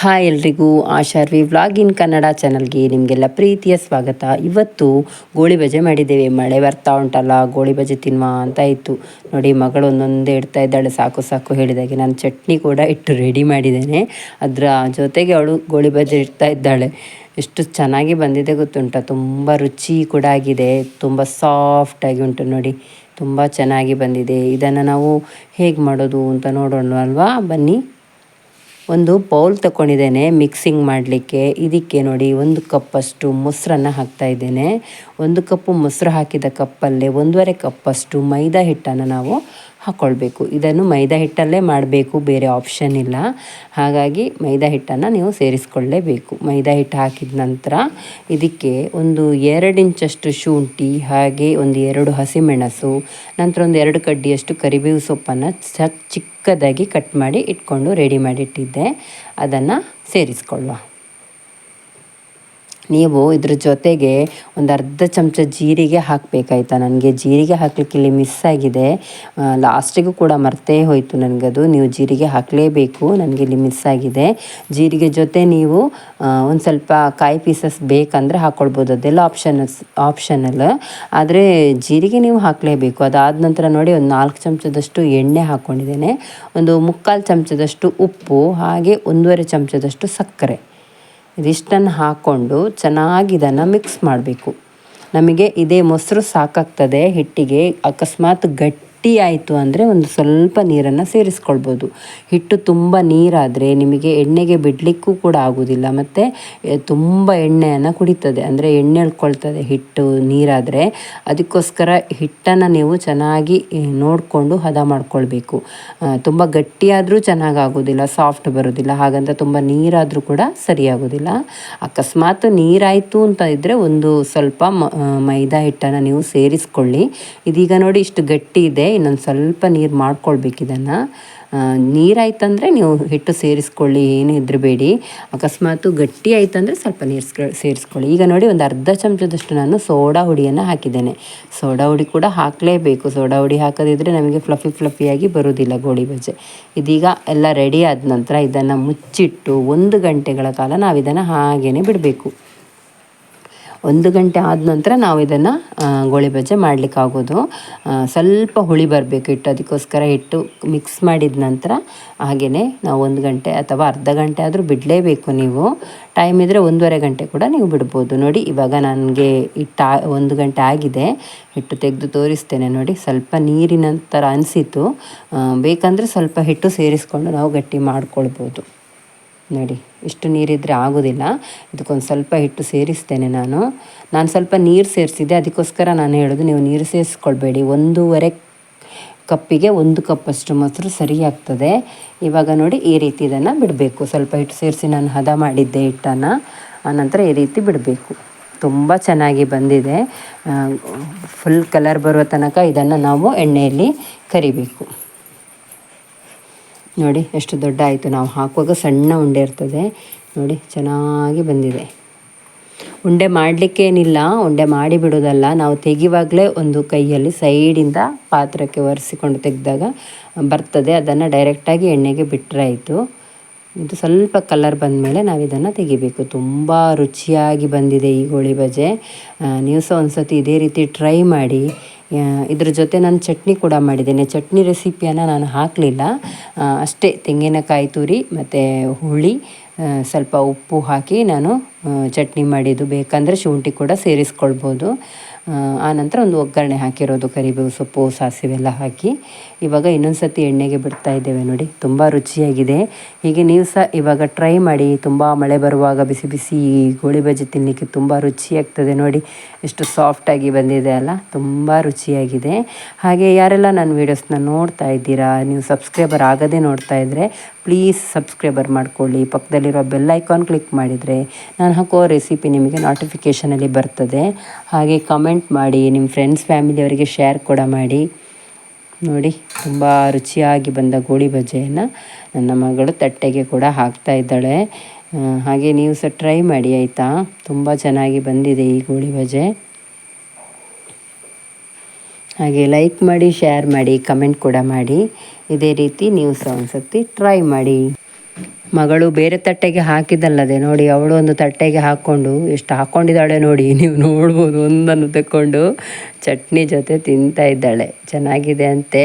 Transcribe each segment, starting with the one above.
Hi ಎಲ್ರಿಗೂ ಆಶಾರ್ವಿ vlog ಇನ್ ಕನ್ನಡ ಚಾನಲ್ಗೆ ನಿಮಗೆಲ್ಲ ಪ್ರೀತಿಯ ಸ್ವಾಗತ. ಇವತ್ತು ಗೋಳಿ ಬಜೆ ಮಾಡಿದ್ದೇವೆ. ಮಳೆ ಬರ್ತಾ ಉಂಟಲ್ಲ, ಗೋಳಿ ಬಜೆ ತಿನ್ನುವ ಅಂತ ಇತ್ತು. ನೋಡಿ, ಮಗಳು ಒಂದೊಂದೇ ಇಡ್ತಾ ಇದ್ದಾಳೆ, ಸಾಕು ಸಾಕು ಹೇಳಿದಾಗೆ. ನಾನು ಚಟ್ನಿ ಕೂಡ ಇಟ್ಟು ರೆಡಿ ಮಾಡಿದ್ದೇನೆ, ಅದರ ಜೊತೆಗೆ ಅವಳು ಗೋಳಿ ಬಜೆ ಇಡ್ತಾ ಇದ್ದಾಳೆ. ಎಷ್ಟು ಚೆನ್ನಾಗಿ ಬಂದಿದೆ ಗೊತ್ತುಂಟ, ತುಂಬ ರುಚಿ ಕೂಡ ಆಗಿದೆ, ತುಂಬ ಸಾಫ್ಟಾಗಿ ಉಂಟು ನೋಡಿ, ತುಂಬ ಚೆನ್ನಾಗಿ ಬಂದಿದೆ. ಇದನ್ನು ನಾವು ಹೇಗೆ ಮಾಡೋದು ಅಂತ ನೋಡೋಣ ಅಲ್ವಾ, ಬನ್ನಿ. ಒಂದು ಬೌಲ್ ತಗೊಂಡಿದ್ದೇನೆ ಮಿಕ್ಸಿಂಗ್ ಮಾಡಲಿಕ್ಕೆ. ಇದಕ್ಕೆ ನೋಡಿ 1 ಕಪ್ಪಷ್ಟು ಮೊಸರನ್ನು ಹಾಕ್ತಾಯಿದ್ದೇನೆ. 1 ಕಪ್ಪು ಮೊಸರು ಹಾಕಿದ ಕಪ್ಪಲ್ಲೇ 1.5 ಕಪ್ಪಷ್ಟು ಮೈದಾ ಹಿಟ್ಟನ್ನು ನಾವು ಹಾಕ್ಕೊಳ್ಬೇಕು. ಇದನ್ನು ಮೈದಾ ಹಿಟ್ಟಲ್ಲೇ ಮಾಡಬೇಕು, ಬೇರೆ ಆಪ್ಷನ್ ಇಲ್ಲ. ಹಾಗಾಗಿ ಮೈದಾ ಹಿಟ್ಟನ್ನು ನೀವು ಸೇರಿಸ್ಕೊಳ್ಳೇಬೇಕು. ಮೈದಾ ಹಿಟ್ಟು ಹಾಕಿದ ನಂತರ ಇದಕ್ಕೆ ಒಂದು 2 ಇಂಚಷ್ಟು ಶುಂಠಿ, ಹಾಗೆ ಒಂದು 2 ಹಸಿಮೆಣಸು, ನಂತರ ಒಂದು 2 ಕಡ್ಡಿಯಷ್ಟು ಕರಿಬೇವು ಸೊಪ್ಪನ್ನು ಚಿಕ್ಕದಾಗಿ ಕಟ್ ಮಾಡಿ ಇಟ್ಕೊಂಡು ರೆಡಿ ಮಾಡಿಟ್ಟಿದ್ದೆ, ಅದನ್ನು ಸೇರಿಸ್ಕೊಳ್ಳುವ. ನೀವು ಇದ್ರ ಜೊತೆಗೆ ಒಂದು ಅರ್ಧ ಚಮಚ ಜೀರಿಗೆ ಹಾಕಬೇಕಾಯ್ತಾ. ನನಗೆ ಜೀರಿಗೆ ಹಾಕಲಿಕ್ಕೆ ಇಲ್ಲಿ ಮಿಸ್ ಆಗಿದೆ, ಲಾಸ್ಟಿಗೂ ಕೂಡ ಮರ್ತೇ ಹೋಯಿತು ನನಗದು. ನೀವು ಜೀರಿಗೆ ಹಾಕಲೇಬೇಕು, ನನಗೆ ಇಲ್ಲಿ ಮಿಸ್ ಆಗಿದೆ. ಜೀರಿಗೆ ಜೊತೆ ನೀವು ಒಂದು ಸ್ವಲ್ಪ ಕಾಯಿ ಪೀಸಸ್ ಬೇಕಂದರೆ ಹಾಕ್ಕೊಳ್ಬೋದು, ಅದೆಲ್ಲ ಆಪ್ಷನಲ್. ಆದರೆ ಜೀರಿಗೆ ನೀವು ಹಾಕಲೇಬೇಕು. ಅದಾದ ನಂತರ ನೋಡಿ, ಒಂದು 4 ಚಮಚದಷ್ಟು ಎಣ್ಣೆ ಹಾಕ್ಕೊಂಡಿದ್ದೇನೆ, ಒಂದು 3/4 ಚಮಚದಷ್ಟು ಉಪ್ಪು, ಹಾಗೆ 1.5 ಚಮಚದಷ್ಟು ಸಕ್ಕರೆ. ಇದಿಷ್ಟನ್ನು ಹಾಕ್ಕೊಂಡು ಚೆನ್ನಾಗಿ ಇದನ್ನು ಮಿಕ್ಸ್ ಮಾಡಬೇಕು. ನಮಗೆ ಇದೇ ಮೊಸರು ಸಾಕಾಗ್ತದೆ ಹಿಟ್ಟಿಗೆ. ಅಕಸ್ಮಾತ್ ಗಟ್ಟಿ ಆಯಿತು ಅಂದರೆ ಒಂದು ಸ್ವಲ್ಪ ನೀರನ್ನು ಸೇರಿಸ್ಕೊಳ್ಬೋದು. ಹಿಟ್ಟು ತುಂಬ ನೀರಾದರೆ ನಿಮಗೆ ಎಣ್ಣೆಗೆ ಬಿಡಲಿಕ್ಕೂ ಕೂಡ ಆಗೋದಿಲ್ಲ, ಮತ್ತು ತುಂಬ ಎಣ್ಣೆಯನ್ನು ಕುಡಿತದೆ, ಅಂದರೆ ಎಣ್ಣೆ ಎಳ್ಕೊಳ್ತದೆ ಹಿಟ್ಟು ನೀರಾದರೆ. ಅದಕ್ಕೋಸ್ಕರ ಹಿಟ್ಟನ್ನು ನೀವು ಚೆನ್ನಾಗಿ ನೋಡಿಕೊಂಡು ಹದ ಮಾಡ್ಕೊಳ್ಬೇಕು. ತುಂಬ ಗಟ್ಟಿಯಾದರೂ ಚೆನ್ನಾಗಾಗೋದಿಲ್ಲ, ಸಾಫ್ಟ್ ಬರೋದಿಲ್ಲ. ಹಾಗಂತ ತುಂಬ ನೀರಾದರೂ ಕೂಡ ಸರಿಯಾಗೋದಿಲ್ಲ. ಅಕಸ್ಮಾತ್ ನೀರಾಯಿತು ಅಂತ ಇದ್ದರೆ ಒಂದು ಸ್ವಲ್ಪ ಮೈದಾ ಹಿಟ್ಟನ್ನು ನೀವು ಸೇರಿಸ್ಕೊಳ್ಳಿ. ಇದೀಗ ನೋಡಿ ಇಷ್ಟು ಗಟ್ಟಿ ಇದೆ, ಇನ್ನೊಂದು ಸ್ವಲ್ಪ ನೀರು ಮಾಡ್ಕೊಳ್ಬೇಕು ಇದನ್ನು. ನೀರಾಯ್ತಂದರೆ ನೀವು ಹಿಟ್ಟು ಸೇರಿಸ್ಕೊಳ್ಳಿ, ಏನು ಹೆದರಬೇಡಿ. ಅಕಸ್ಮಾತು ಗಟ್ಟಿ ಆಯ್ತಂದರೆ ಸ್ವಲ್ಪ ನೀರು ಸೇರಿಸ್ಕೊಳ್ಳಿ. ಈಗ ನೋಡಿ, ಒಂದು ಅರ್ಧ ಚಮಚದಷ್ಟು ನಾನು ಸೋಡಾ ಹುಡಿಯನ್ನು ಹಾಕಿದ್ದೇನೆ. ಸೋಡಾ ಹುಡಿ ಕೂಡ ಹಾಕಲೇಬೇಕು, ಸೋಡಾ ಹುಡಿ ಹಾಕದಿದ್ದರೆ ನಮಗೆ ಫ್ಲಫಿಯಾಗಿ ಬರೋದಿಲ್ಲ ಗೋಳಿ ಬಜೆ. ಇದೀಗ ಎಲ್ಲ ರೆಡಿ ಆದ ನಂತರ ಇದನ್ನು ಮುಚ್ಚಿಟ್ಟು 1 ಗಂಟೆಗಳ ಕಾಲ ನಾವು ಇದನ್ನು ಹಾಗೇ ಬಿಡಬೇಕು. 1 ಗಂಟೆ ಆದ ನಂತರ ನಾವು ಇದನ್ನು ಗೋಳಿ ಬಜೆ ಮಾಡಲಿಕ್ಕಾಗೋದು. ಸ್ವಲ್ಪ ಹುಳಿ ಬರಬೇಕು ಹಿಟ್ಟು, ಅದಕ್ಕೋಸ್ಕರ ಹಿಟ್ಟು ಮಿಕ್ಸ್ ಮಾಡಿದ ನಂತರ ಹಾಗೆಯೇ ನಾವು 1 ಗಂಟೆ ಅಥವಾ ಅರ್ಧ ಗಂಟೆ ಆದರೂ ಬಿಡಲೇಬೇಕು. ನೀವು ಟೈಮ್ ಇದ್ದರೆ 1.5 ಗಂಟೆ ಕೂಡ ನೀವು ಬಿಡ್ಬೋದು. ನೋಡಿ, ಇವಾಗ ನನಗೆ 1 ಗಂಟೆ ಆಗಿದೆ. ಹಿಟ್ಟು ತೆಗೆದು ತೋರಿಸ್ತೇನೆ ನೋಡಿ, ಸ್ವಲ್ಪ ನೀರಿನ ಥರ ಅನಿಸಿತು. ಬೇಕಂದರೆ ಸ್ವಲ್ಪ ಹಿಟ್ಟು ಸೇರಿಸ್ಕೊಂಡು ನಾವು ಗಟ್ಟಿ ಮಾಡ್ಕೊಳ್ಬೋದು. ನೋಡಿ, ಇಷ್ಟು ನೀರಿದ್ದರೆ ಆಗೋದಿಲ್ಲ, ಇದಕ್ಕೊಂದು ಸ್ವಲ್ಪ ಹಿಟ್ಟು ಸೇರಿಸ್ತೇನೆ ನಾನು ಸ್ವಲ್ಪ ನೀರು ಸೇರಿಸಿದೆ, ಅದಕ್ಕೋಸ್ಕರ ನಾನು ಹೇಳೋದು ನೀವು ನೀರು ಸೇರಿಸ್ಕೊಳ್ಬೇಡಿ. 1.5 ಕಪ್ಪಿಗೆ 1 ಕಪ್ಪಷ್ಟು ಮೊಸರು ಸರಿ ಆಗ್ತದೆ. ಇವಾಗ ನೋಡಿ, ಈ ರೀತಿ ಇದನ್ನು ಬಿಡಬೇಕು. ಸ್ವಲ್ಪ ಹಿಟ್ಟು ಸೇರಿಸಿ ನಾನು ಹದ ಮಾಡಿದ್ದೆ ಹಿಟ್ಟನ್ನು, ಆನಂತರ ಈ ರೀತಿ ಬಿಡಬೇಕು. ತುಂಬ ಚೆನ್ನಾಗಿ ಬಂದಿದೆ. ಫುಲ್ ಕಲರ್ ಬರುವ ತನಕ ಇದನ್ನು ನಾವು ಎಣ್ಣೆಯಲ್ಲಿ ಕರಿಬೇಕು. ನೋಡಿ ಎಷ್ಟು ದೊಡ್ಡ ಆಯಿತು, ನಾವು ಹಾಕುವಾಗ ಸಣ್ಣ ಉಂಡೆ ಇರ್ತದೆ. ನೋಡಿ, ಚೆನ್ನಾಗಿ ಬಂದಿದೆ. ಉಂಡೆ ಮಾಡಲಿಕ್ಕೇನಿಲ್ಲ, ಉಂಡೆ ಮಾಡಿ ಬಿಡೋದಲ್ಲ, ನಾವು ತೆಗಿವಾಗಲೇ ಒಂದು ಕೈಯಲ್ಲಿ ಸೈಡಿಂದ ಪಾತ್ರಕ್ಕೆ ಒರೆಸಿಕೊಂಡು ತೆಗೆದಾಗ ಬರ್ತದೆ. ಅದನ್ನು ಡೈರೆಕ್ಟಾಗಿ ಎಣ್ಣೆಗೆ ಬಿಟ್ಟರೆ ಆಯಿತು. ಇದು ಸ್ವಲ್ಪ ಕಲರ್ ಬಂದ ಮೇಲೆ ನಾವು ಇದನ್ನು ತೆಗಿಬೇಕು. ತುಂಬ ರುಚಿಯಾಗಿ ಬಂದಿದೆ ಈ ಗೋಳಿ ಬಜೆ. ನೀವು ಸಹ ಒಂದು ಸತಿ ಇದೇ ರೀತಿ ಟ್ರೈ ಮಾಡಿ. ಇದ್ರ ಜೊತೆ ನಾನು ಚಟ್ನಿ ಕೂಡ ಮಾಡಿದ್ದೇನೆ. ಚಟ್ನಿ ರೆಸಿಪಿಯನ್ನು ನಾನು ಹಾಕಲಿಲ್ಲ, ಅಷ್ಟೇ ತೆಂಗಿನಕಾಯಿ ತುರಿ ಮತ್ತು ಹುಳಿ, ಸ್ವಲ್ಪ ಉಪ್ಪು ಹಾಕಿ ನಾನು ಚಟ್ನಿ ಮಾಡಿದ್ದು. ಬೇಕಂದರೆ ಶುಂಠಿ ಕೂಡ ಸೇರಿಸ್ಕೊಳ್ಬೋದು. ಆನಂತರ ಒಂದು ಒಗ್ಗರಣೆ ಹಾಕಿರೋದು, ಕರಿಬೇವು ಸೊಪ್ಪು, ಸಾಸಿವೆ ಎಲ್ಲ ಹಾಕಿ. ಇವಾಗ ಇನ್ನೊಂದು ಸತಿ ಎಣ್ಣೆಗೆ ಬಿಡ್ತಾ ಇದ್ದೇವೆ. ನೋಡಿ, ತುಂಬ ರುಚಿಯಾಗಿದೆ. ಹೀಗೆ ನೀವು ಸಹ ಇವಾಗ ಟ್ರೈ ಮಾಡಿ. ತುಂಬ ಮಳೆ ಬರುವಾಗ ಬಿಸಿ ಬಿಸಿ ಗೋಳಿ ಬಜೆ ತಿನ್ನಲಿಕ್ಕೆ ತುಂಬ ರುಚಿಯಾಗ್ತದೆ. ನೋಡಿ ಎಷ್ಟು ಸಾಫ್ಟಾಗಿ ಬಂದಿದೆ ಅಲ್ಲ, ತುಂಬ ರುಚಿಯಾಗಿದೆ. ಹಾಗೆ ಯಾರೆಲ್ಲ ನನ್ನ ವೀಡಿಯೋಸ್ನ ನೋಡ್ತಾ ಇದ್ದೀರಾ, ನೀವು ಸಬ್ಸ್ಕ್ರೈಬರ್ ಆಗದೆ ನೋಡ್ತಾ ಇದ್ದರೆ ಪ್ಲೀಸ್ ಸಬ್ಸ್ಕ್ರೈಬರ್ ಮಾಡ್ಕೊಳ್ಳಿ. ಪಕ್ಕದಲ್ಲಿರೋ ಬೆಲ್ ಐಕಾನ್ ಕ್ಲಿಕ್ ಮಾಡಿದರೆ ನಾನು ಹಾಕೋ ರೆಸಿಪಿ ನಿಮಗೆ ನೋಟಿಫಿಕೇಷನಲ್ಲಿ ಬರ್ತದೆ. ಹಾಗೆ ಕಮೆಂಟ್ ಮಾಡಿ, ನಿಮ್ಮ ಫ್ರೆಂಡ್ಸ್ ಫ್ಯಾಮಿಲಿಯವರಿಗೆ ಶೇರ್ ಕೂಡ ಮಾಡಿ. ನೋಡಿ, ತುಂಬ ರುಚಿಯಾಗಿ ಬಂದ ಗೋಳಿ ಬಜೆಯನ್ನು ನನ್ನ ಮಗಳು ತಟ್ಟೆಗೆ ಕೂಡ ಹಾಕ್ತಾ ಇದ್ದಾಳೆ. ಹಾಗೆ ನೀವು ಸಹ ಟ್ರೈ ಮಾಡಿ ಆಯಿತಾ. ತುಂಬ ಚೆನ್ನಾಗಿ ಬಂದಿದೆ ಈ ಗೋಳಿ ಬಜೆ. ಹಾಗೆ ಲೈಕ್ ಮಾಡಿ, ಶೇರ್ ಮಾಡಿ, ಕಮೆಂಟ್ ಕೂಡ ಮಾಡಿ. ಇದೇ ರೀತಿ ನೀವು ಸಹ ಒಂದು ಸರ್ತಿ ಟ್ರೈ ಮಾಡಿ. ಮಗಳು ಬೇರೆ ತಟ್ಟೆಗೆ ಹಾಕಿದ್ದಲ್ಲದೆ ನೋಡಿ, ಅವಳು ಒಂದು ತಟ್ಟೆಗೆ ಹಾಕ್ಕೊಂಡು ಎಷ್ಟು ಹಾಕ್ಕೊಂಡಿದ್ದಾಳೆ ನೋಡಿ, ನೀವು ನೋಡ್ಬೋದು. ಒಂದನ್ನು ತಕ್ಕೊಂಡು ಚಟ್ನಿ ಜೊತೆ ತಿಂತಾ ಇದ್ದಾಳೆ. ಚೆನ್ನಾಗಿದೆ ಅಂತೆ.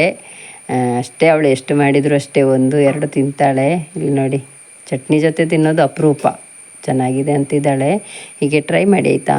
ಅಷ್ಟೇ, ಅವಳು ಎಷ್ಟು ಮಾಡಿದರೂ ಅಷ್ಟೇ 1-2 ತಿಂತಾಳೆ. ಇಲ್ಲಿ ನೋಡಿ, ಚಟ್ನಿ ಜೊತೆ ತಿನ್ನೋದು ಅಪರೂಪ. ಚೆನ್ನಾಗಿದೆ ಅಂತಿದ್ದಾಳೆ. ಹೀಗೆ ಟ್ರೈ ಮಾಡಿ ಆಯಿತಾ.